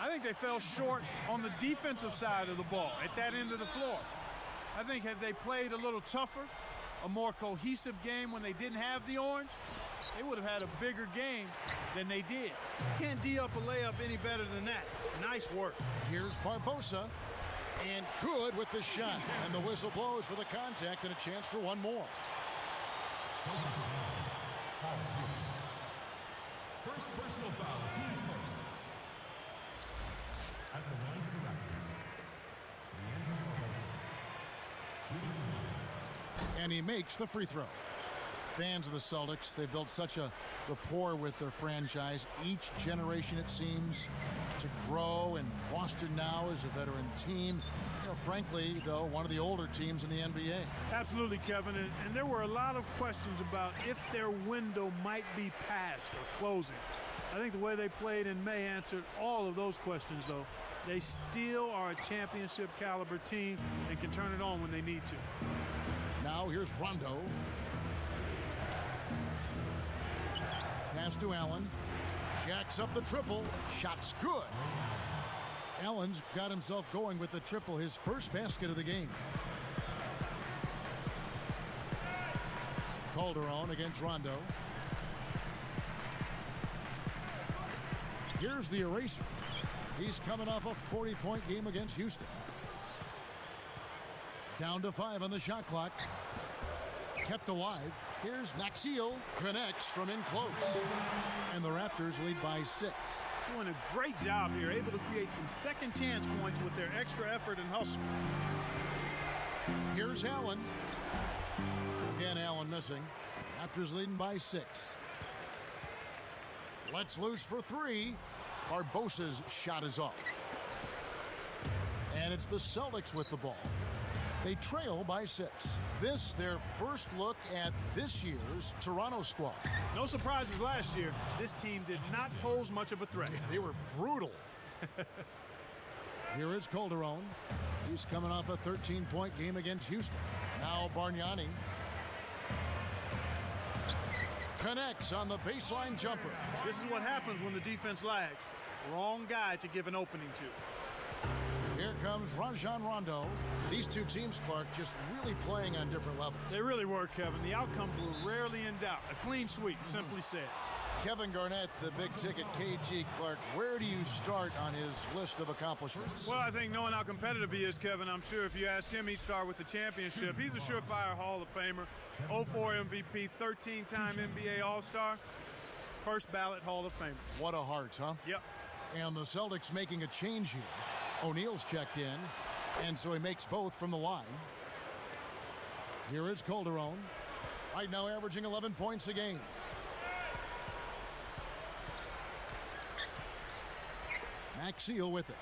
I think they fell short on the defensive side of the ball at that end of the floor. I think had they played a little tougher, a more cohesive game when they didn't have the orange, they would have had a bigger game than they did. Can't D up a layup any better than that. Nice work. Here's Barbosa, and good with the shot. And the whistle blows for the contact and a chance for one more. First personal foul, team's first. At the line for the Raptors, and he makes the free throw. Fans of the Celtics, they've built such a rapport with their franchise. Each generation, it seems, to grow, and Boston now is a veteran team. You know, frankly, though, one of the older teams in the NBA. Absolutely, Kevin, and there were a lot of questions about if their window might be passed or closing. I think the way they played in May answered all of those questions, though. They still are a championship caliber team and can turn it on when they need to. Now here's Rondo. Pass to Allen. Jacks up the triple. Shot's good. Allen's got himself going with the triple, his first basket of the game. Calderon against Rondo. Here's the eraser. He's coming off a 40-point game against Houston. Down to 5 on the shot clock. Kept alive. Here's Maxeel. Connects from in close. And the Raptors lead by 6. Doing a great job here, able to create some second chance points with their extra effort and hustle. Here's Allen. Again, Allen missing. Raptors leading by 6. Let's loose for 3. Barbosa's shot is off. And it's the Celtics with the ball. They trail by 6. This, their first look at this year's Toronto squad. No surprises last year. This team did not pose much of a threat. They were brutal. Here is Calderon. He's coming off a 13-point game against Houston. Now Bargnani. Connects on the baseline jumper. This is what happens when the defense lags. Wrong guy to give an opening to. Here comes Rajon Rondo. These two teams, Clark, just really playing on different levels. They really were, Kevin. The outcomes were rarely in doubt. A clean sweep, simply said. Kevin Garnett, the big-ticket KG, Clark, where do you start on his list of accomplishments? Well, I think knowing how competitive he is, Kevin, I'm sure if you asked him, he'd start with the championship. He's a surefire Hall of Famer, 04 MVP, 13-time NBA All-Star, first ballot Hall of Famer. What a heart, huh? Yep. And the Celtics making a change here. O'Neal's checked in, and so he makes both from the line. Here is Calderon, right now averaging 11 points a game. Maxeel with it.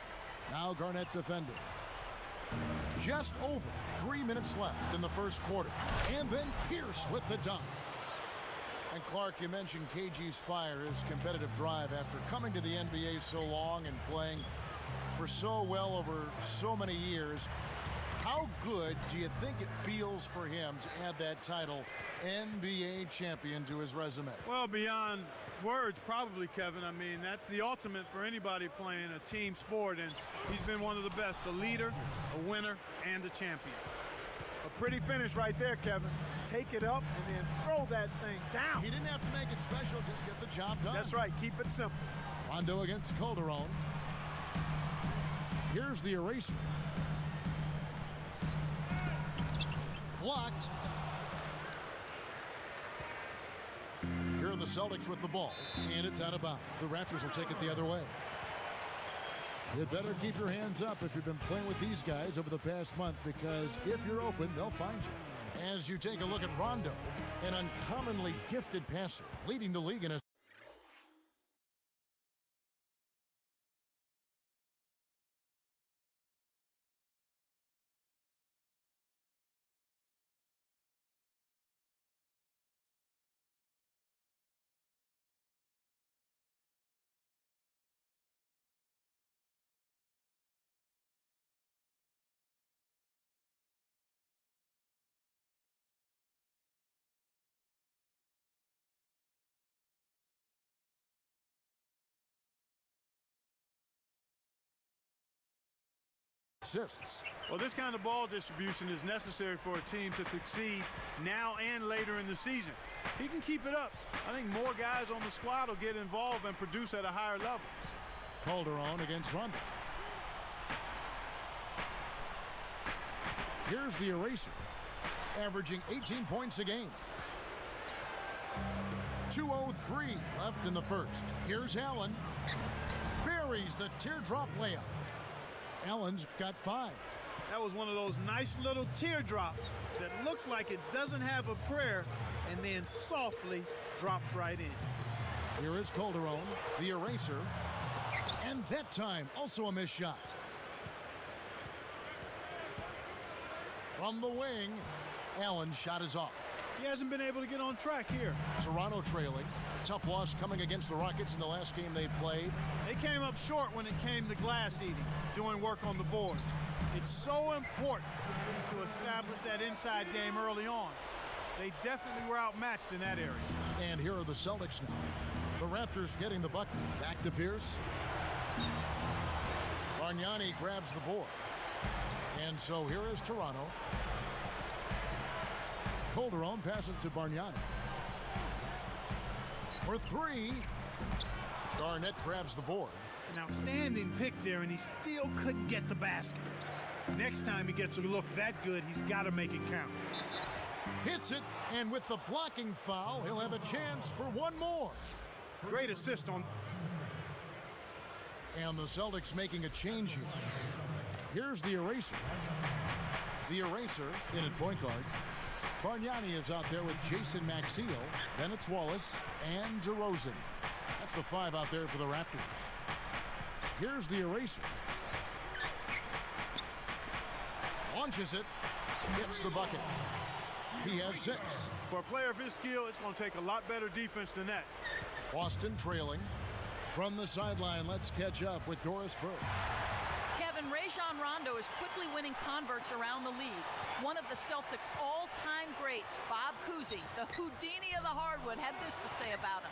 Now Garnett defending. Just over 3 minutes left in the first quarter. And then Pierce with the dunk. And Clark, you mentioned KG's fire, his competitive drive after coming to the NBA so long and playing for so well over so many years. How good do you think it feels for him to add that title, NBA champion, to his resume? Well, beyond words, probably, Kevin. I mean, that's the ultimate for anybody playing a team sport, and he's been one of the best, a leader, a winner, and a champion. A pretty finish right there, Kevin. Take it up and then throw that thing down. He didn't have to make it special, just get the job done. That's right, keep it simple. Rondo against Calderon. Here's the eraser. Blocked. Here are the Celtics with the ball, and it's out of bounds. The Raptors will take it the other way. You'd better keep your hands up if you've been playing with these guys over the past month, because if you're open, they'll find you. As you take a look at Rondo, an uncommonly gifted passer, leading the league in a assists. Well, this kind of ball distribution is necessary for a team to succeed now and later in the season. If he can keep it up, I think more guys on the squad will get involved and produce at a higher level. Calderon against Rondo. Here's the eraser, averaging 18 points a game. 2:03 left in the first. Here's Allen. Buries the teardrop layup. Allen's got 5. That was one of those nice little teardrops that looks like it doesn't have a prayer and then softly drops right in. Here is Calderon, the eraser. And that time, also a missed shot. From the wing, Allen's shot is off. He hasn't been able to get on track here. Toronto trailing. A tough loss coming against the Rockets in the last game they played. They came up short when it came to glass eating, doing work on the board. It's so important to establish that inside game early on. They definitely were outmatched in that area. And here are the Celtics now. The Raptors getting the bucket. Back to Pierce. Bargnani grabs the board. And so here is Toronto. Calderon passes to Bargnani. For 3. Garnett grabs the board. An outstanding pick there, and he still couldn't get the basket. Next time he gets a look that good, he's got to make it count. Hits it, and with the blocking foul, he'll have a chance for one more. Great assist on. And the Celtics making a change here. Here's the eraser. The eraser in at point guard. Bargnani is out there with Jason Maxiell. Then it's Wallace and DeRozan. That's the 5 out there for the Raptors. Here's the eraser. Launches it. Gets the bucket. He has 6. For a player of his skill, it's going to take a lot better defense than that. Boston trailing. From the sideline, let's catch up with Doris Burke. Kevin, Rajon Rondo is quickly winning converts around the league. One of the Celtics' all-time greats, Bob Cousy, the Houdini of the hardwood, had this to say about him.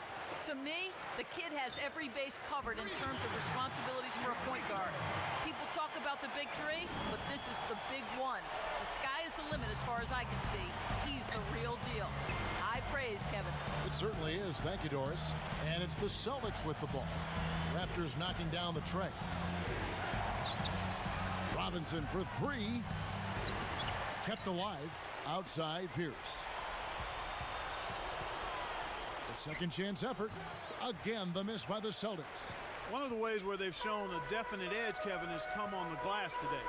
To me, the kid has every base covered in terms of responsibilities for a point guard. People talk about the big 3, but this is the big one. The sky is the limit as far as I can see. He's the real deal. High praise, Kevin. It certainly is. Thank you, Doris. And it's the Celtics with the ball. Raptors knocking down the tray. Robinson for 3. Kept alive. Outside Pierce. A second chance effort. Again, the miss by the Celtics. One of the ways where they've shown a definite edge, Kevin, has come on the glass today.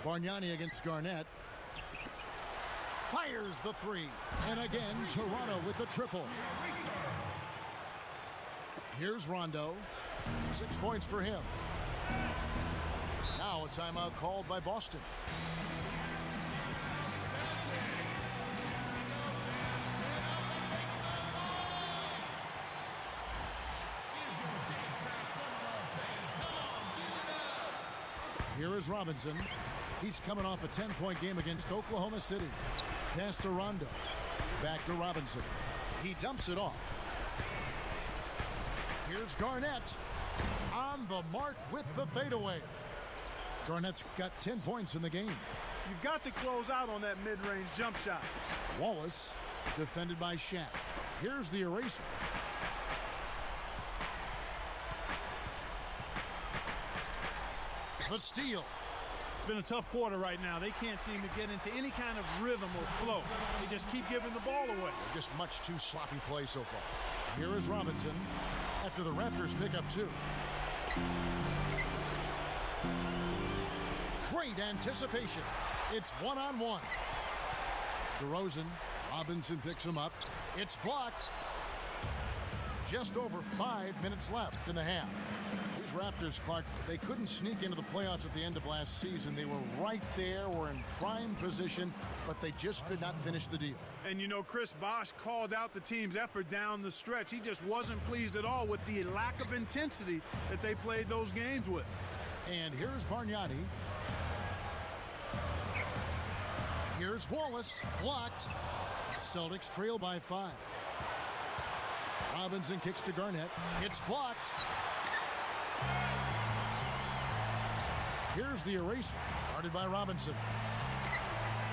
Bargnani against Garnett. Fires the 3. And again, Toronto with the triple. Here's Rondo. 6 points for him. Now a timeout called by Boston. Here is Robinson. He's coming off a 10-point game against Oklahoma City. Pass to Rondo. Back to Robinson. He dumps it off. Here's Garnett. On the mark with the fadeaway. Garnett's got 10 points in the game. You've got to close out on that mid-range jump shot. Wallace defended by Shaq. Here's the eraser. The steal. It's been a tough quarter right now. They can't seem to get into any kind of rhythm or flow. They just keep giving the ball away. Just much too sloppy play so far. Here is Robinson after the Raptors pick up 2. Great anticipation. It's one-on-one. DeRozan. Robinson picks him up. It's blocked. Just over 5 minutes left in the half. These Raptors, Clark, they couldn't sneak into the playoffs at the end of last season. They were right there, were in prime position, but they just could not finish the deal. And you know, Chris Bosh called out the team's effort down the stretch. He just wasn't pleased at all with the lack of intensity that they played those games with. And here's Bargnani. Here's Wallace, blocked. Celtics trail by 5. Robinson kicks to Garnett. It's blocked. Here's the eraser, guarded by Robinson.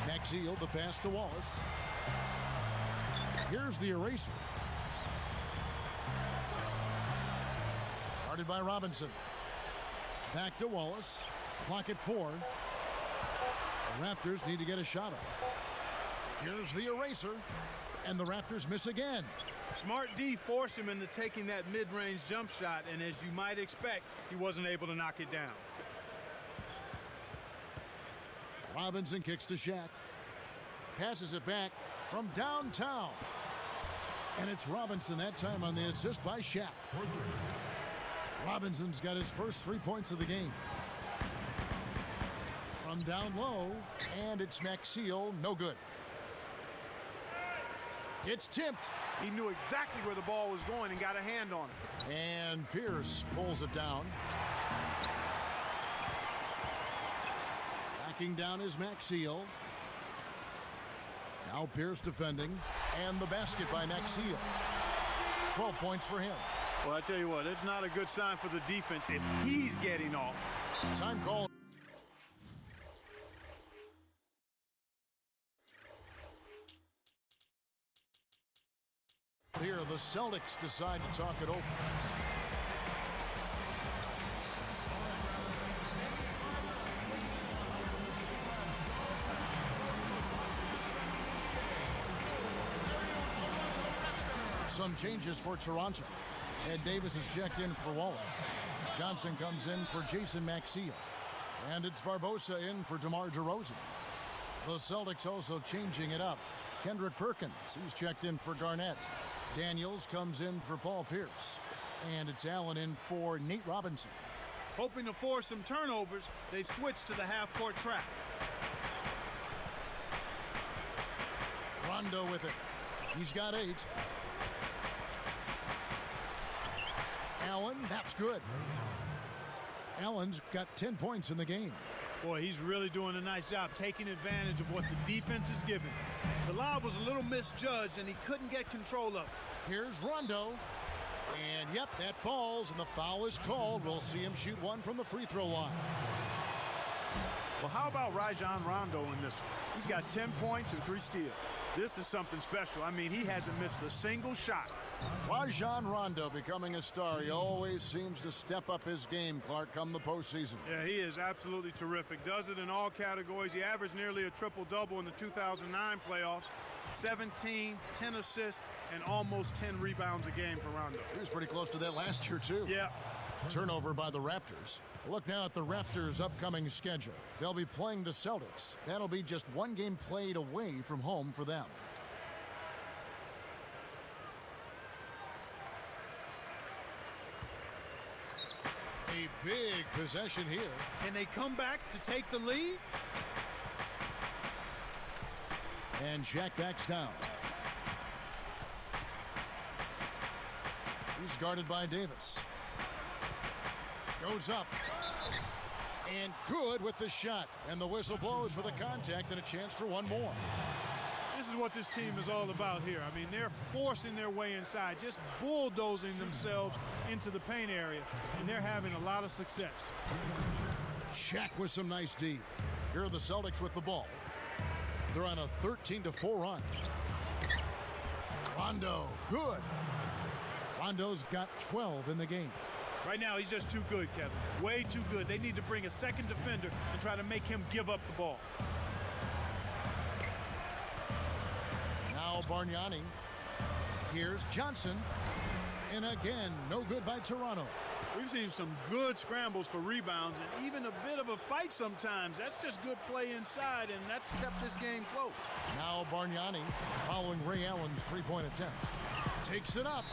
Maxiel, the pass to Wallace. Here's the eraser. Guarded by Robinson. Back to Wallace. Clock at 4. The Raptors need to get a shot off. Here's the eraser. And the Raptors miss again. Smart D forced him into taking that mid-range jump shot, and as you might expect, he wasn't able to knock it down. Robinson kicks to Shaq. Passes it back from downtown. And it's Robinson that time on the assist by Shaq. Robinson's got his first 3 points of the game. From down low, and it's Maxiel, no good. It's tipped. He knew exactly where the ball was going and got a hand on it. And Pierce pulls it down. Backing down is Maxiel. Now Pierce defending. And the basket by Maxiel. 12 points for him. Well, I tell you what, it's not a good sign for the defense if he's getting off. Time call. Here, the Celtics decide to talk it over. Some changes for Toronto. Ed Davis is checked in for Wallace. Johnson comes in for Jason Maxiel. And it's Barbosa in for DeMar DeRozan. The Celtics also changing it up. Kendrick Perkins, he's checked in for Garnett. Daniels comes in for Paul Pierce. And it's Allen in for Nate Robinson. Hoping to force some turnovers, they've switched to the half-court trap. Rondo with it. He's got 8. Allen, that's good. Allen's got 10 points in the game. Boy, he's really doing a nice job taking advantage of what the defense is giving. The lob was a little misjudged, and he couldn't get control of it. Here's Rondo. And, yep, that falls, and the foul is called. We'll see him shoot one from the free throw line. Well, how about Rajon Rondo in this one? He's got 10 points and 3 steals. This is something special. I mean, he hasn't missed a single shot. Rajon Rondo becoming a star. He always seems to step up his game, Clark, come the postseason. Yeah, he is absolutely terrific. Does it in all categories. He averaged nearly a triple-double in the 2009 playoffs. 17, 10 assists, and almost 10 rebounds a game for Rondo. He was pretty close to that last year, too. Yeah. Turnover by the Raptors. Look now at the Raptors' upcoming schedule. They'll be playing the Celtics. That'll be just one game played away from home for them. A big possession here. Can they come back to take the lead? And Shaq backs down. He's guarded by Davis. Goes up. And good with the shot. And the whistle blows for the contact and a chance for one more. This is what this team is all about here. I mean, they're forcing their way inside, just bulldozing themselves into the paint area, and they're having a lot of success. Shaq with some nice D. Here are the Celtics with the ball. They're on a 13-4 run. Rondo, good. Rondo's got 12 in the game. Right now, he's just too good, Kevin. Way too good. They need to bring a second defender and try to make him give up the ball. Now Bargnani. Here's Johnson. And again, no good by Toronto. We've seen some good scrambles for rebounds and even a bit of a fight sometimes. That's just good play inside, and that's kept this game close. Now Bargnani, following Ray Allen's three-point attempt. Takes it up.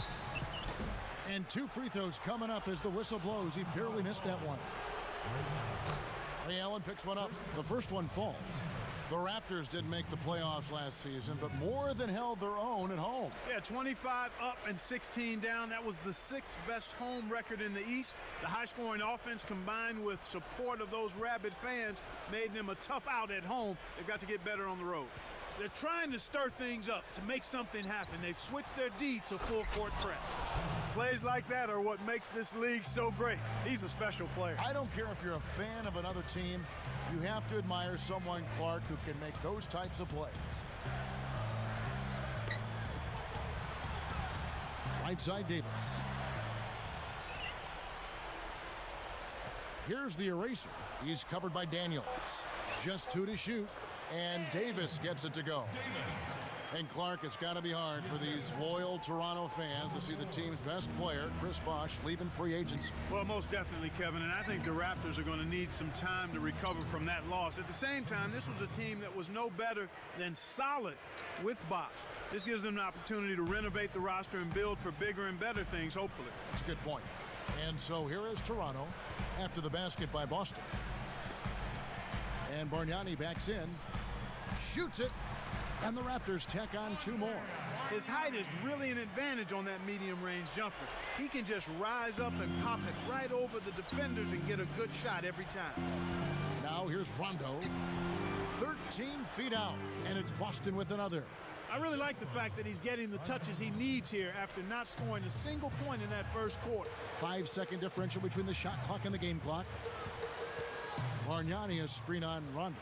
And 2 free throws coming up as the whistle blows. He barely missed that one. Ray Allen picks one up. The first one falls. The Raptors didn't make the playoffs last season, but more than held their own at home. Yeah, 25 up and 16 down. That was the 6th best home record in the East. The high-scoring offense combined with support of those rabid fans made them a tough out at home. They've got to get better on the road. They're trying to stir things up to make something happen. They've switched their D to full court press. Plays like that are what makes this league so great. He's a special player. I don't care if you're a fan of another team. You have to admire someone, Clark, who can make those types of plays. Right side, Davis. Here's the eraser. He's covered by Daniels. Just 2 to shoot, and Davis gets it to go. And Clark, it's got to be hard for these loyal Toronto fans to see the team's best player, Chris Bosh, leaving free agency. Well, most definitely, Kevin, and I think the Raptors are going to need some time to recover from that loss. At the same time, this was a team that was no better than solid with Bosh. This gives them an opportunity to renovate the roster and build for bigger and better things, hopefully. That's a good point. And so here is Toronto after the basket by Boston. And Bargnani backs in, shoots it, and the Raptors tack on 2 more. His height is really an advantage on that medium-range jumper. He can just rise up and pop it right over the defenders and get a good shot every time. Now here's Rondo, 13 feet out, and it's Boston with another. I really like the fact that he's getting the touches he needs here after not scoring a single point in that first quarter. 5-second differential between the shot clock and the game clock. Bargnani, a screen on Rondo.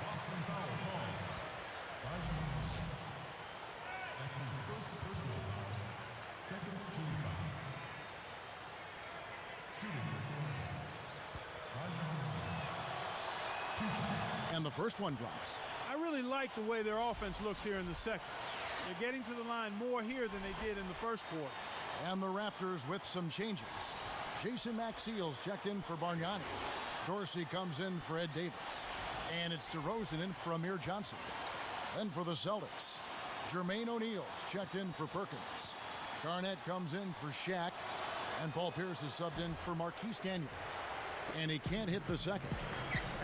Boston foul called. That's his first personal foul. Second team foul. Shooting for Toronto. 2 shots. And the first one drops. I really like the way their offense looks here in the second. They're getting to the line more here than they did in the first quarter. And the Raptors with some changes. Jason Maxiell's checked in for Bargnani. Dorsey comes in for Ed Davis. And it's DeRozan in for Amir Johnson. Then for the Celtics, Jermaine O'Neal's checked in for Perkins. Garnett comes in for Shaq. And Paul Pierce is subbed in for Marquise Daniels. And he can't hit the second.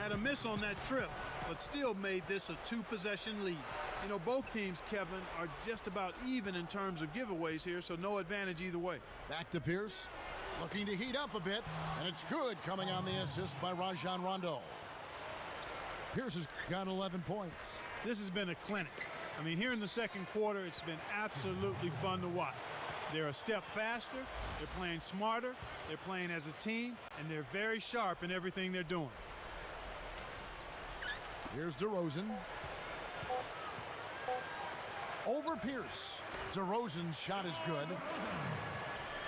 Had a miss on that trip, but still made this a 2-possession lead. You know, both teams, Kevin, are just about even in terms of giveaways here, so no advantage either way. Back to Pierce, looking to heat up a bit, and it's good coming on the assist by Rajon Rondo. Pierce has got 11 points. This has been a clinic. I mean, here in the second quarter, it's been absolutely fun to watch. They're a step faster, they're playing smarter, they're playing as a team, and they're very sharp in everything they're doing. Here's DeRozan. Over Pierce. DeRozan's shot is good.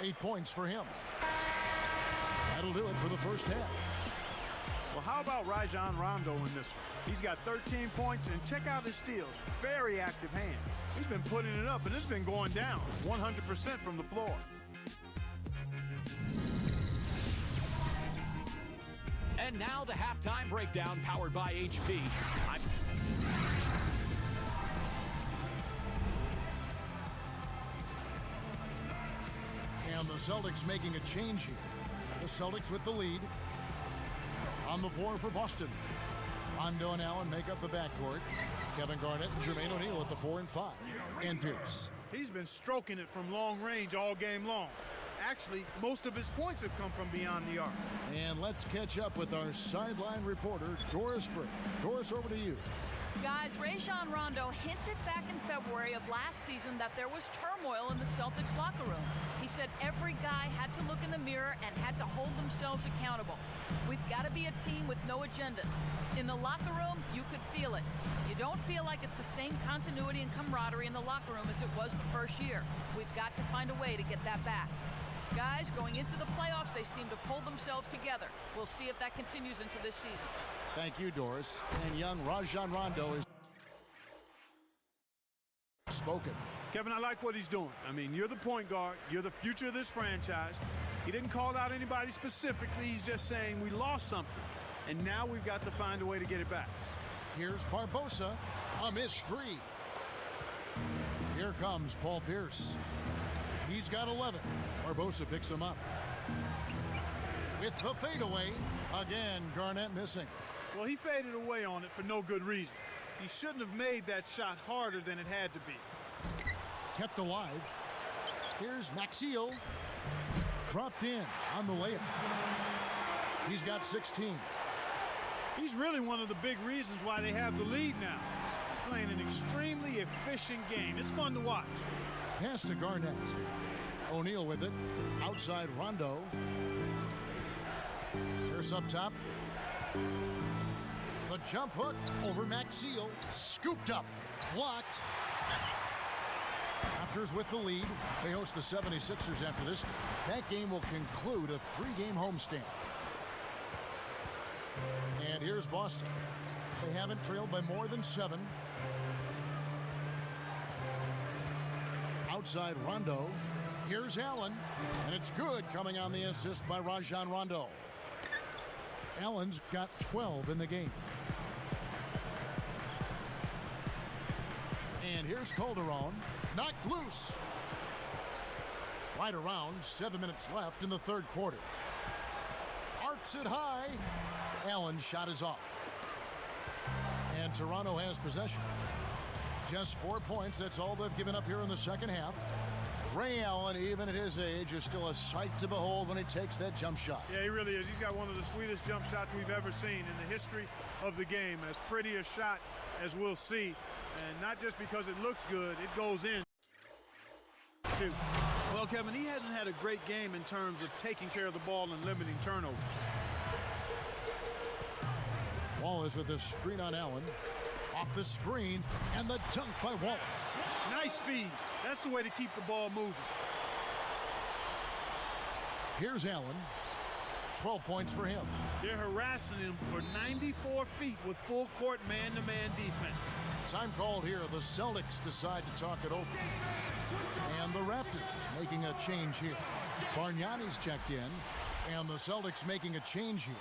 8 points for him. That'll do it for the first half. Well, how about Rajon Rondo in this one? He's got 13 points, and check out his steals. Very active hand. He's been putting it up, and it's been going down 100% from the floor. And now the halftime breakdown powered by HP. And the Celtics making a change here. The Celtics with the lead. On the floor for Boston. Rondo and Allen make up the backcourt. Kevin Garnett and Jermaine O'Neal at the 4 and 5. And Pierce. He's been stroking it from long range all game long. Actually, most of his points have come from beyond the arc. And let's catch up with our sideline reporter, Doris Burke. Doris, over to you. Guys, Rajon Rondo hinted back in February of last season that there was turmoil in the Celtics locker room. He said every guy had to look in the mirror and had to hold themselves accountable. We've got to be a team with no agendas. In the locker room, you could feel it. You don't feel like it's the same continuity and camaraderie in the locker room as it was the first year. We've got to find a way to get that back. Guys, going into the playoffs, they seem to pull themselves together. We'll see if that continues into this season. Thank you, Doris. And young Rajon Rondo is spoken. Kevin, I like what he's doing. I mean, you're the point guard. You're the future of this franchise. He didn't call out anybody specifically. He's just saying we lost something, and now we've got to find a way to get it back. Here's Barbosa, a miss free. Here comes Paul Pierce. He's got 11. Barbosa picks him up. With the fadeaway, again, Garnett missing. Well, he faded away on it for no good reason. He shouldn't have made that shot harder than it had to be. Kept alive. Here's Maxiell. Dropped in on the layup. He's got 16. He's really one of the big reasons why they have the lead now. He's playing an extremely efficient game. It's fun to watch. Pass to Garnett. O'Neal with it. Outside Rondo. Here's up top. The jump hook over Maxiel. Scooped up. Blocked. Raptors with the lead. They host the 76ers after this game. That game will conclude a 3-game homestand. And here's Boston. They haven't trailed by more than 7. Outside Rondo. Here's Allen. And it's good, coming on the assist by Rajon Rondo. Allen's got 12 in the game. And here's Calderon. Knocked loose. Right around, 7 minutes left in the third quarter. Arcs it high. Allen's shot is off. And Toronto has possession. Just 4 points. That's all they've given up here in the second half. Ray Allen, even at his age, is still a sight to behold when he takes that jump shot. Yeah, he really is. He's got one of the sweetest jump shots we've ever seen in the history of the game. As pretty a shot as we'll see. And not just because it looks good, it goes in, too. Well, Kevin, he hasn't had a great game in terms of taking care of the ball and limiting turnovers. Wallace with a screen on Allen. Off the screen, and the dunk by Wallace. Nice speed. That's the way to keep the ball moving. Here's Allen. 12 points for him. They're harassing him for 94 feet with full court man-to-man defense. Time called here. The Celtics decide to talk it over. And the Raptors making a change here. Bargnani's checked in, and the Celtics making a change here.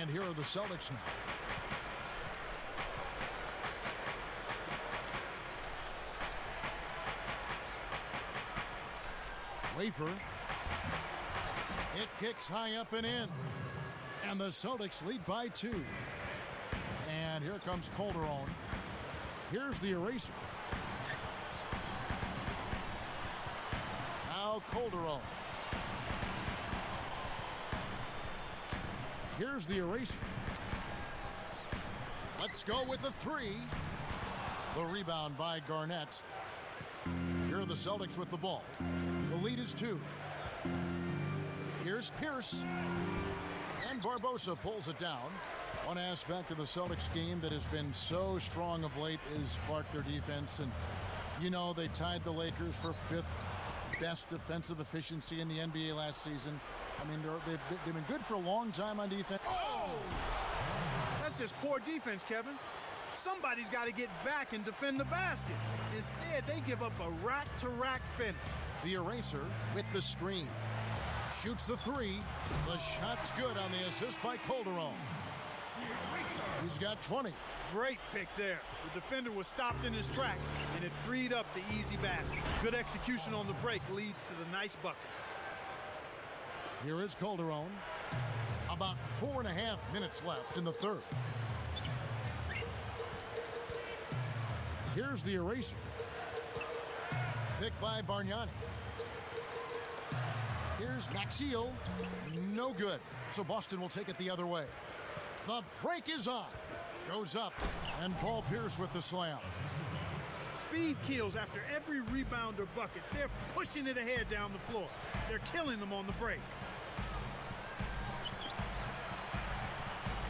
And here are the Celtics now. Wafer. It kicks high up and in. And the Celtics lead by 2. And here comes Calderon. Here's the eraser. Now Calderon. Here's the eraser. Let's go with the 3. The rebound by Garnett. Here are the Celtics with the ball. The lead is 2. Here's Pierce. And Barbosa pulls it down. One aspect of the Celtics game that has been so strong of late is Clark, their defense. And, you know, they tied the Lakers for 5th best defensive efficiency in the NBA last season. I mean, they've been good for a long time on defense. Oh! That's just poor defense, Kevin. Somebody's got to get back and defend the basket. Instead, they give up a rack-to-rack finish. The eraser with the screen. Shoots the 3. The shot's good on the assist by Calderon. He's got 20. Great pick there. The defender was stopped in his track, and it freed up the easy basket. Good execution on the break leads to the nice bucket. Here is Calderon. About 4.5 minutes left in the third. Here's the eraser. Picked by Bargnani. Here's Maxiel. No good. So Boston will take it the other way. The break is on. Goes up. And Paul Pierce with the slam. Speed kills after every rebound or bucket. They're pushing it ahead down the floor. They're killing them on the break.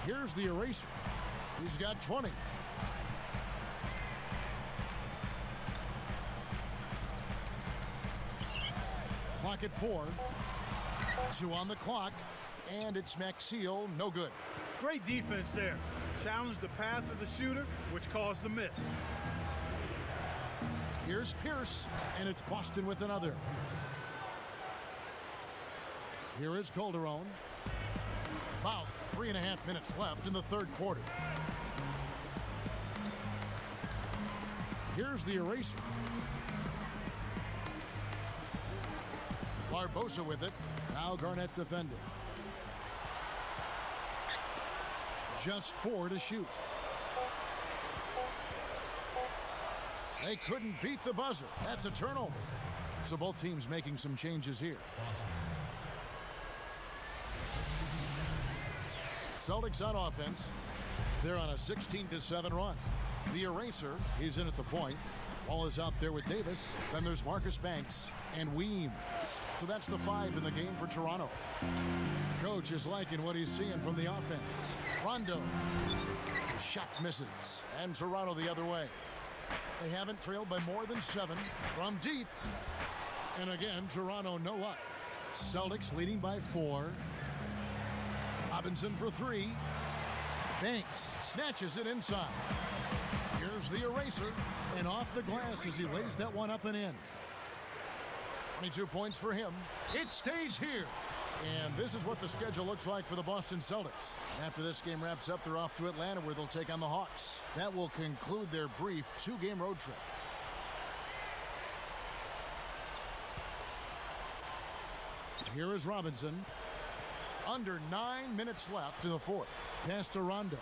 Here's the eraser. He's got 20. Clock at 4. 2 on the clock. And it's Maxiel. No good. Great defense there. Challenged the path of the shooter, which caused the miss. Here's Pierce. And it's Boston with another. Here is Calderon. About 3.5 minutes left in the third quarter. Here's the eraser. Barbosa with it. Now Garnett defending. Just 4 to shoot. They couldn't beat the buzzer. That's a turnover. So both teams making some changes here. Celtics on offense. They're on a 16-7 run. The eraser is in at the point. Ball is out there with Davis. Then there's Marcus Banks and Weems. So that's the 5 in the game for Toronto. Coach is liking what he's seeing from the offense. Rondo. The shot misses. And Toronto the other way. They haven't trailed by more than 7 from deep. And again, Toronto no luck. Celtics leading by 4. Robinson for 3. Banks snatches it inside. Here's the eraser, and off the glass as he lays that one up and in. 22 points for him. It stays here. And this is what the schedule looks like for the Boston Celtics. After this game wraps up, they're off to Atlanta where they'll take on the Hawks. That will conclude their brief 2-game road trip. Here is Robinson. Under 9 minutes left to the 4th. Pass to Rondo.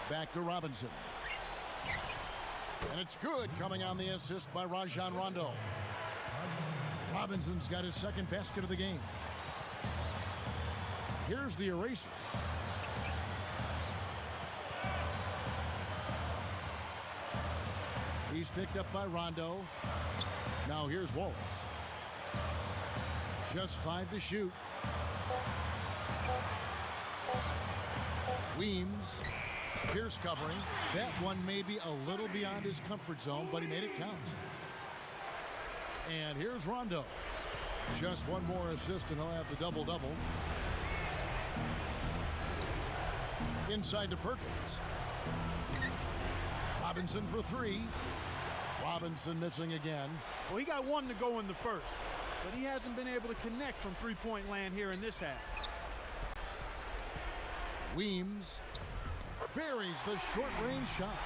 Back to Robinson. And it's good, coming on the assist by Rajon Rondo. Robinson's got his 2nd basket of the game. Here's the eraser. He's picked up by Rondo. Now here's Wallace. Just 5 to shoot. Weems. Pierce covering. That one may be a little beyond his comfort zone, but he made it count. And here's Rondo. Just one more assist and he'll have the double-double. Inside to Perkins. Robinson for 3. Robinson missing again. Well, he got 1 to go in the first, but he hasn't been able to connect from three-point land here in this half. Weems buries the short-range shot.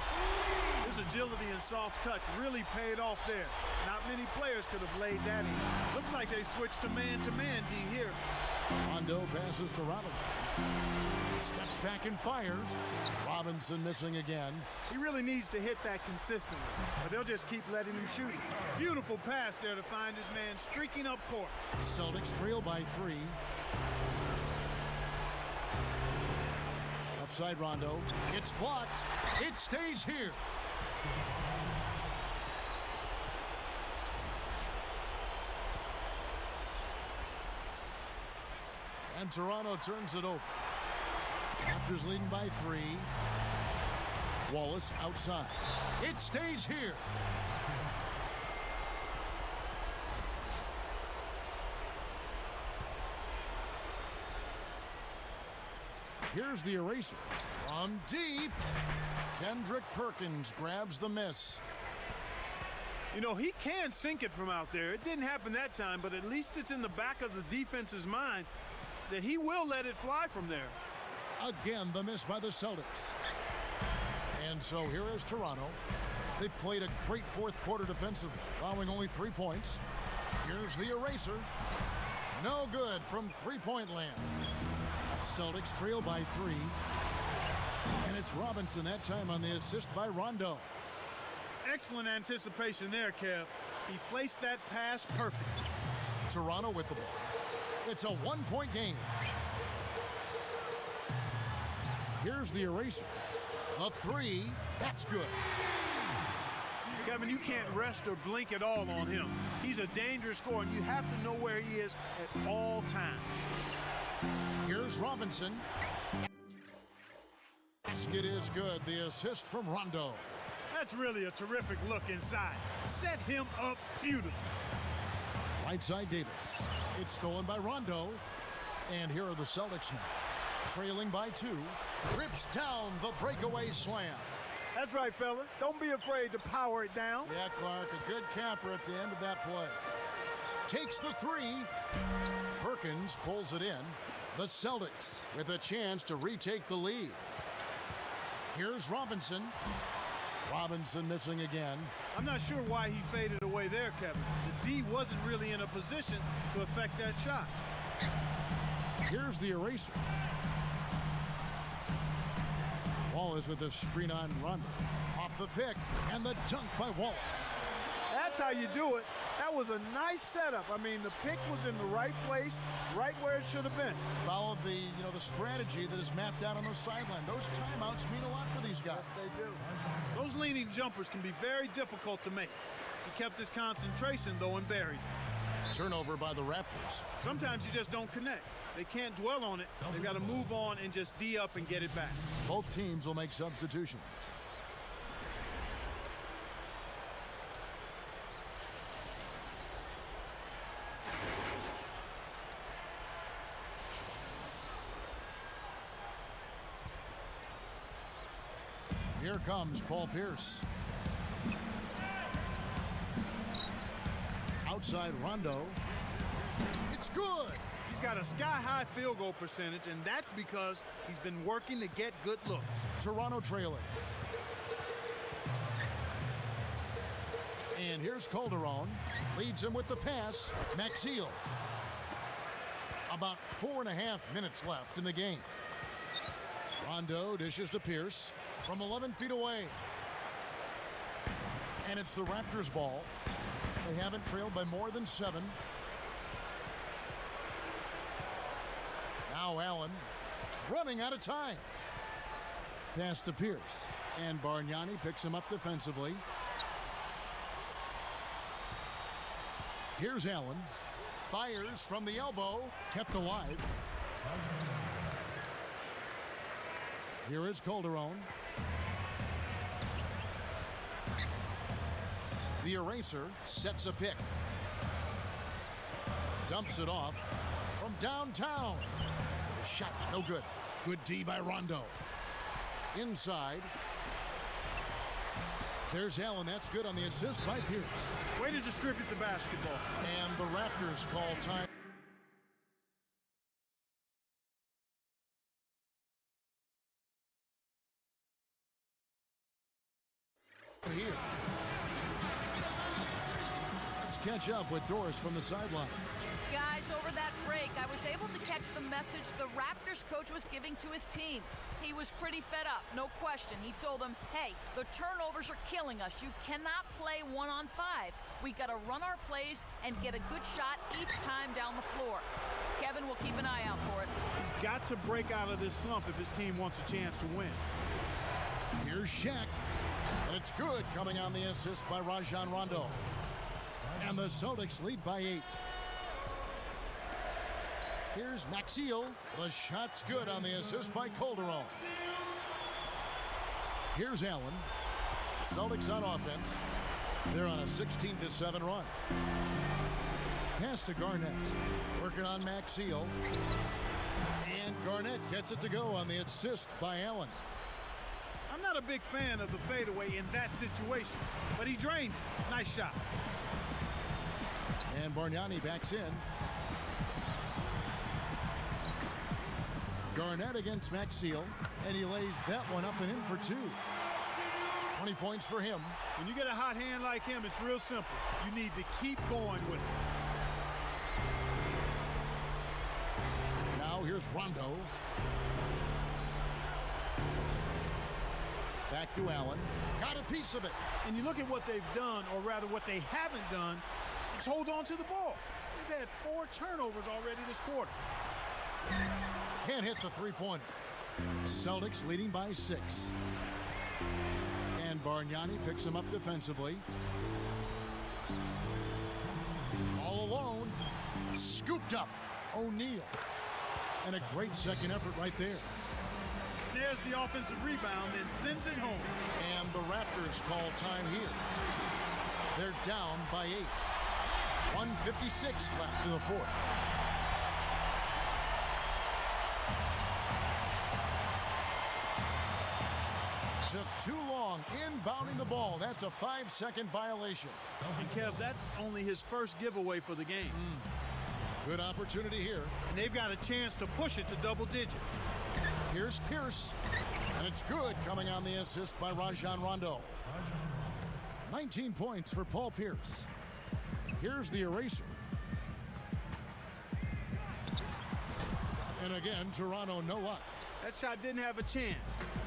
His agility and soft touch really paid off there. Not many players could have laid that in. Looks like they switched to man-to-man D here. Rondo passes to Robinson. Steps back and fires. Robinson missing again. He really needs to hit that consistently, but they'll just keep letting him shoot it. Beautiful pass there to find his man streaking up court. Celtics trail by 3. Outside Rondo. It's blocked. It stays here. And Toronto turns it over. Raptors leading by 3. Wallace outside. It stays here. Here's the eraser. From deep. Kendrick Perkins grabs the miss. You know, he can sink it from out there. It didn't happen that time, but at least it's in the back of the defense's mind that he will let it fly from there. Again, the miss by the Celtics. And so here is Toronto. They've played a great 4th quarter defensively, allowing only 3 points. Here's the eraser. No good from three-point land. Celtics trail by 3. And it's Robinson that time on the assist by Rondo. Excellent anticipation there, Kev. He placed that pass perfectly. Toronto with the ball. It's a 1-point game. Here's the eraser. The 3. That's good. Kevin, you can't rest or blink at all on him. He's a dangerous scorer, and you have to know where he is at all times. Here's Robinson. Basket is good. The assist from Rondo. That's really a terrific look inside. Set him up beautifully. Right side Davis. It's stolen by Rondo. And here are the Celtics now. Trailing by 2. Rips down the breakaway slam. That's right, fella. Don't be afraid to power it down. Yeah, Clark, a good camper at the end of that play. Takes the 3. Perkins pulls it in. The Celtics with a chance to retake the lead. Here's Robinson. Robinson missing again. I'm not sure why he faded away there, Kevin. The D wasn't really in a position to affect that shot. Here's the eraser. Wallace with a screen on Rondo. Off the pick and the dunk by Wallace. That's how you do it. That was a nice setup. I mean, the pick was in the right place, right where it should have been. Followed the strategy that is mapped out on the sideline. Those timeouts mean a lot for these guys. Yes, they do. Those leaning jumpers can be very difficult to make. He kept his concentration, though, and buried. Turnover by the Raptors. Sometimes you just don't connect. They can't dwell on it. They've got to move on and just D up and get it back. Both teams will make substitutions. Here comes Paul Pierce. Outside Rondo. It's good. He's got a sky-high field goal percentage, and that's because he's been working to get good looks. Toronto trailing. And here's Calderon. Leads him with the pass. Maxiel. About 4.5 minutes left in the game. Rondo dishes to Pierce from 11 feet away. And it's the Raptors' ball. They haven't trailed by more than 7. Now Allen running out of time. Pass to Pierce. And Bargnani picks him up defensively. Here's Allen. Fires from the elbow. Kept alive. Here is Calderon. The eraser sets a pick. Dumps it off from downtown. The shot no good. Good D by Rondo. Inside. There's Allen. That's good on the assist by Pierce. Way to distribute the basketball. And the Raptors call time. Here. Let's catch up with Doris from the sideline. Guys, over that break, I was able to catch the message the Raptors coach was giving to his team. He was pretty fed up, no question. He told them, hey, the turnovers are killing us. You cannot play 1-on-5. We got to run our plays and get a good shot each time down the floor. Kevin will keep an eye out for it. He's got to break out of this slump if his team wants a chance to win. Here's Shaq. And it's good, coming on the assist by Rajon Rondo. And the Celtics lead by 8. Here's Maxiel. The shot's good on the assist by Calderon. Here's Allen. Celtics on offense. They're on a 16-7 run. Pass to Garnett. Working on Maxiel. And Garnett gets it to go on the assist by Allen. I'm not a big fan of the fadeaway in that situation, but he drained it. Nice shot. And Bargnani backs in. Garnett against Maxiel, and he lays that one up and in for 2. 20 points for him. When you get a hot hand like him, it's real simple. You need to keep going with it. Now here's Rondo. Back to Allen. Got a piece of it. And you look at what they've done, or rather what they haven't done, it's hold on to the ball. They've had 4 turnovers already this quarter. Can't hit the three-pointer. Celtics leading by 6. And Bargnani picks him up defensively. All alone. Scooped up. O'Neal. And a great second effort right there. Snares the offensive rebound and sends it home. And the Raptors call time here. They're down by 8. 1:56 left in the fourth. Took too long inbounding the ball. That's a 5-second violation. And Kev, that's only his first giveaway for the game. Good opportunity here. And they've got a chance to push it to double digits. Here's Pierce. And it's good, coming on the assist by Rajon Rondo. 19 points for Paul Pierce. Here's the eraser. And again, Toronto no luck. That shot didn't have a chance.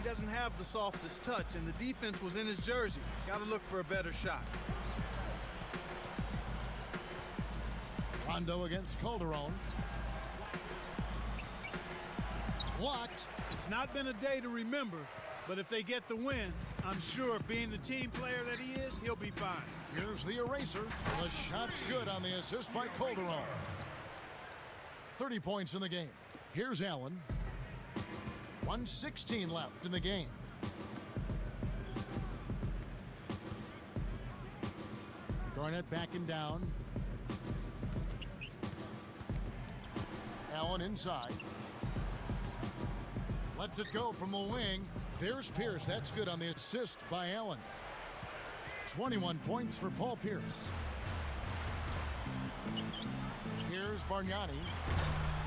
He doesn't have the softest touch, and the defense was in his jersey. Got to look for a better shot. Rondo against Calderon. Blocked. It's not been a day to remember, but if they get the win, I'm sure being the team player that he is, he'll be fine. Here's the eraser. The shot's good on the assist by Calderon. 30 points in the game. Here's Allen. 1:16 left in the game. Garnett backing down. Allen inside. Lets it go from the wing. There's Pierce. That's good on the assist by Allen. 21 points for Paul Pierce. Here's Bargnani.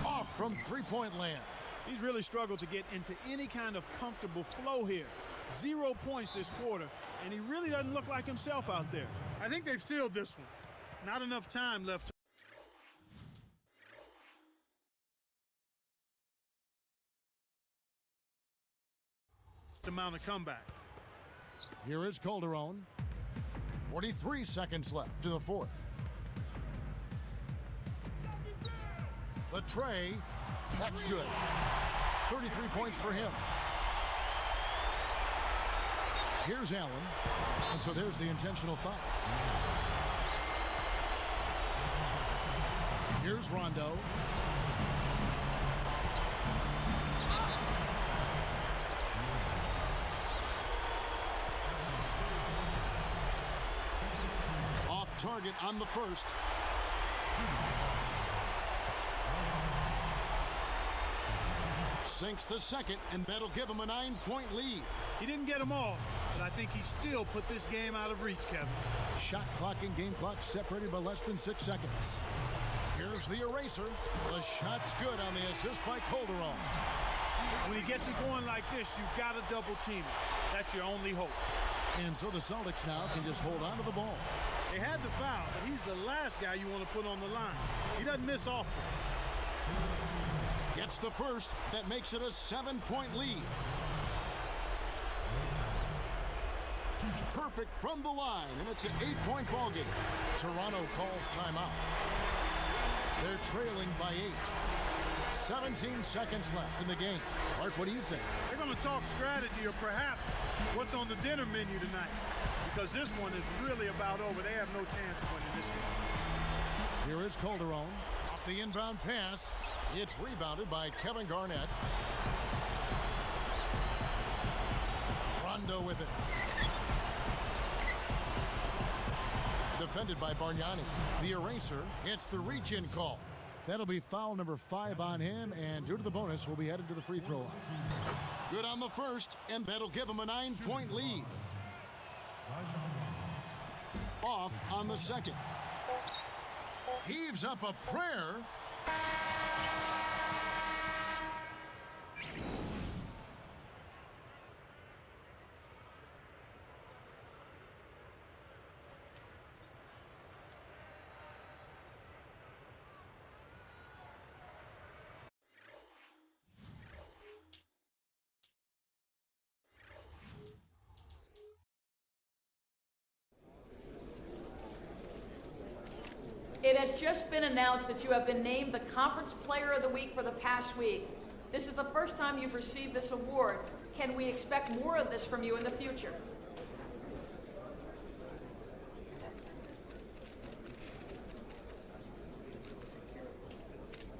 Off from three-point land. He's really struggled to get into any kind of comfortable flow here. 0 points this quarter, and he really doesn't look like himself out there. I think they've sealed this one. Not enough time left to mount a comeback. Here is Calderon. 43 seconds left in the fourth. The tray. That's good. 33 points for him. Here's Allen. And so there's the intentional foul. Here's Rondo. Off target on the first. Sinks the second, and that'll give him a 9-point lead. He didn't get them all, but I think he still put this game out of reach, Kevin. Shot clock and game clock separated by less than 6 seconds. Here's the eraser. The shot's good on the assist by Calderon. When he gets it going like this, you've got to double team it. That's your only hope. And so the Celtics now can just hold on to the ball. They had the foul, but he's the last guy you want to put on the line. He doesn't miss often. Gets the first. That makes it a 7-point lead. Perfect from the line, and it's an 8-point ball game. Toronto calls timeout. They're trailing by 8. 17 seconds left in the game. Mark, what do you think? They're going to talk strategy or perhaps what's on the dinner menu tonight, because this one is really about over. They have no chance of winning this game. Here is Calderon. Off the inbound pass. It's rebounded by Kevin Garnett. Rondo with it. Defended by Bargnani. The eraser gets the reach-in call. That'll be foul number 5 on him, and due to the bonus, will be headed to the free throw line. Good on the first, and that'll give him a 9-point lead. Off on the second. Heaves up a prayer. It has just been announced that you have been named the Conference Player of the Week for the past week. This is the first time you've received this award. Can we expect more of this from you in the future?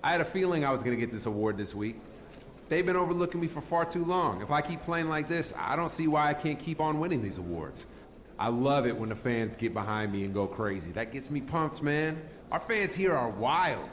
I had a feeling I was going to get this award this week. They've been overlooking me for far too long. If I keep playing like this, I don't see why I can't keep on winning these awards. I love it when the fans get behind me and go crazy. That gets me pumped, man. Our fans here are wild.